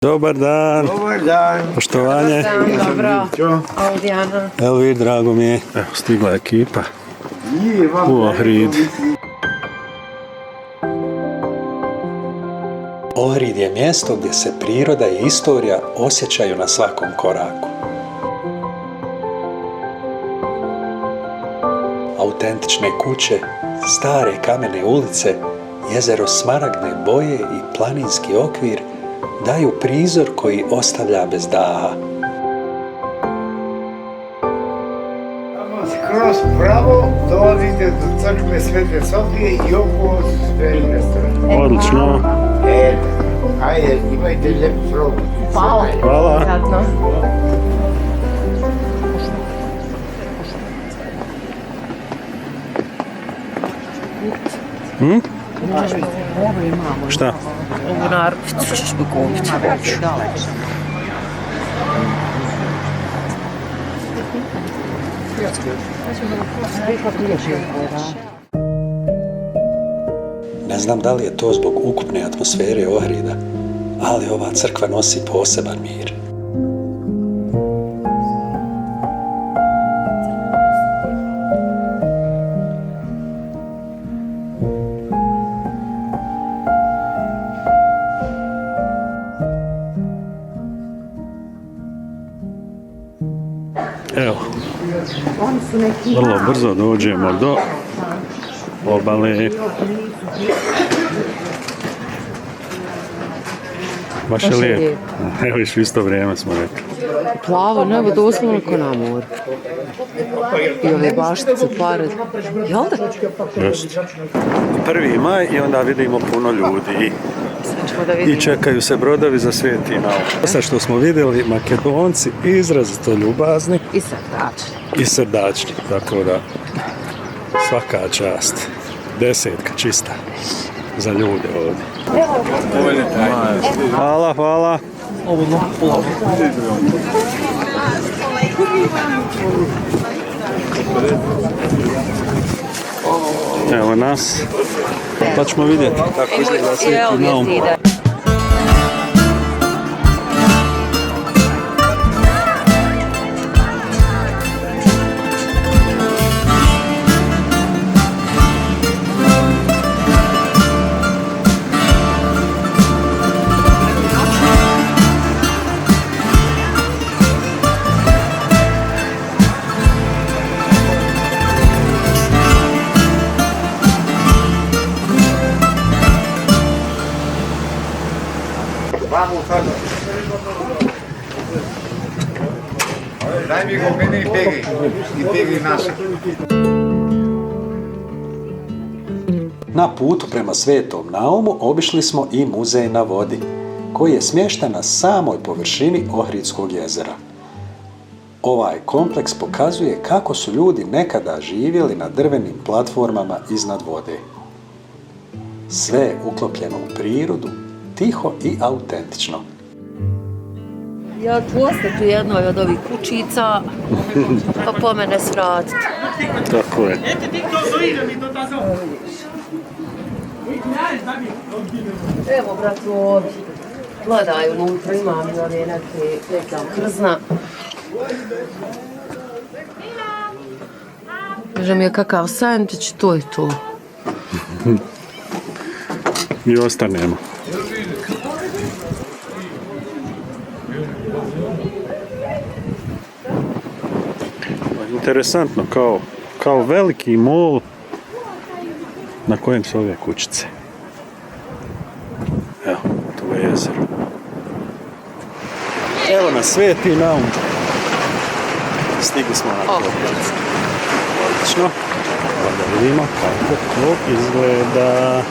Dobar dan. Dobar dan. Poštovanje. Dobro. Ovdje Ana. Elvir, drago mi je. Evo, stigla je ekipa u Ohrid. Ohrid je mjesto gdje se priroda i istorija osjećaju na svakom koraku. Autentične kuće, stare kamene ulice, jezero smaragdne boje i planinski okvir daju prizor koji ostavlja bez daha. Skroz pravo dolazite do crkve Svete Sofije i oko sve restorane. Odlično. Ajde, imajte lijep probu. Hvala. Hvala. Jadno. Šta? Ovu narkicu ćeš mi kupiti. Ne znam da li je to zbog ukupne atmosfere Ohrida, ali ova crkva nosi poseban mir. Evo, vrlo brzo dođemo do obale. Baš je lijepo. Evo iš u isto vrijeme smo rekli. Plavo nebo doslovno ko na moru. I ove baštice pored. Jel da? Just. 1. maj i onda vidimo puno ljudi. Sad ćemo da vidimo. I čekaju se brodovi za Sveti Naum. Sad što smo vidjeli, Makedonci izrazito ljubazni I sad dačni. i srdačni, tako da svaka čast. 10 čista za ljude ovdje. Hvala, hvala. Evo nas. Pa ćemo vidjeti kako izgleda Sveti Naum. Daj mi go meni i pegi naša. Na putu prema Svetom Naumu obišli smo i muzej na vodi, koji je smješten na samoj površini Ohridskog jezera. Ovaj kompleks pokazuje kako su ljudi nekada živjeli na drvenim platformama iznad vode. Sve je uklopljeno u prirodu, tiho i autentično. Ja ću ostati u jednoj od ovih kućica, pa po mene svratiti. Tako je. Evo, bratu, ovdje. Gledaj, unutra imam i ove neka krzna. Kaže mi je kakav sandvič, to je to. Mi ostanemo. Interesantno, kao veliki mol na kojem su ove kućice. Evo, tu je jezero. Evo na Sveti Naum. Stigli smo na kopnicu. Odlično. Da vidimo kako to izgleda.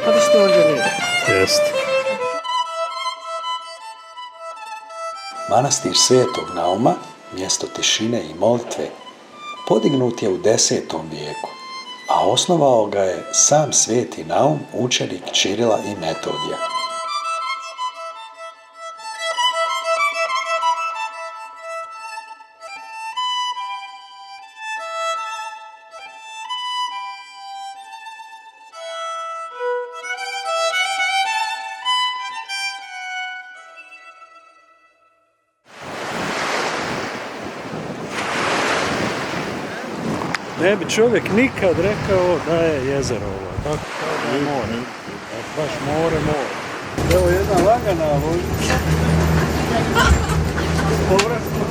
Pa vi što ovdje lijepo? Jest. Manastir Svetog Nauma, mjesto tišine i molitve, podignut je u 10. vijeku, a osnovao ga je sam Sveti Naum, učenik Čirila i Metodija. Ne bi čovjek nikad rekao da je jezero ovo. Tako kao da je more. Baš more. Evo jedna lagana vožnja. Povratno.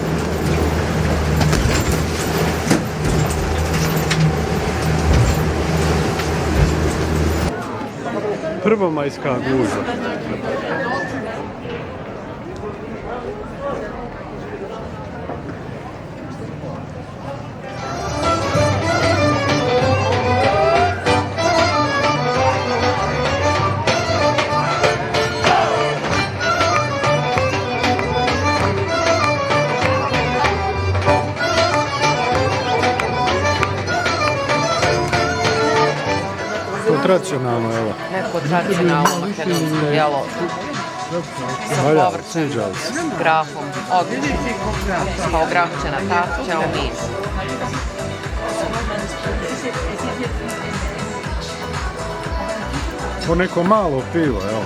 Prvomajska gužva. Tradicionalno, evo. Neko tradicionalno makedonsko jelo sa povrćem, grahom, odlično. Kao grahčana tača u mis. Po neko malo pivo, evo.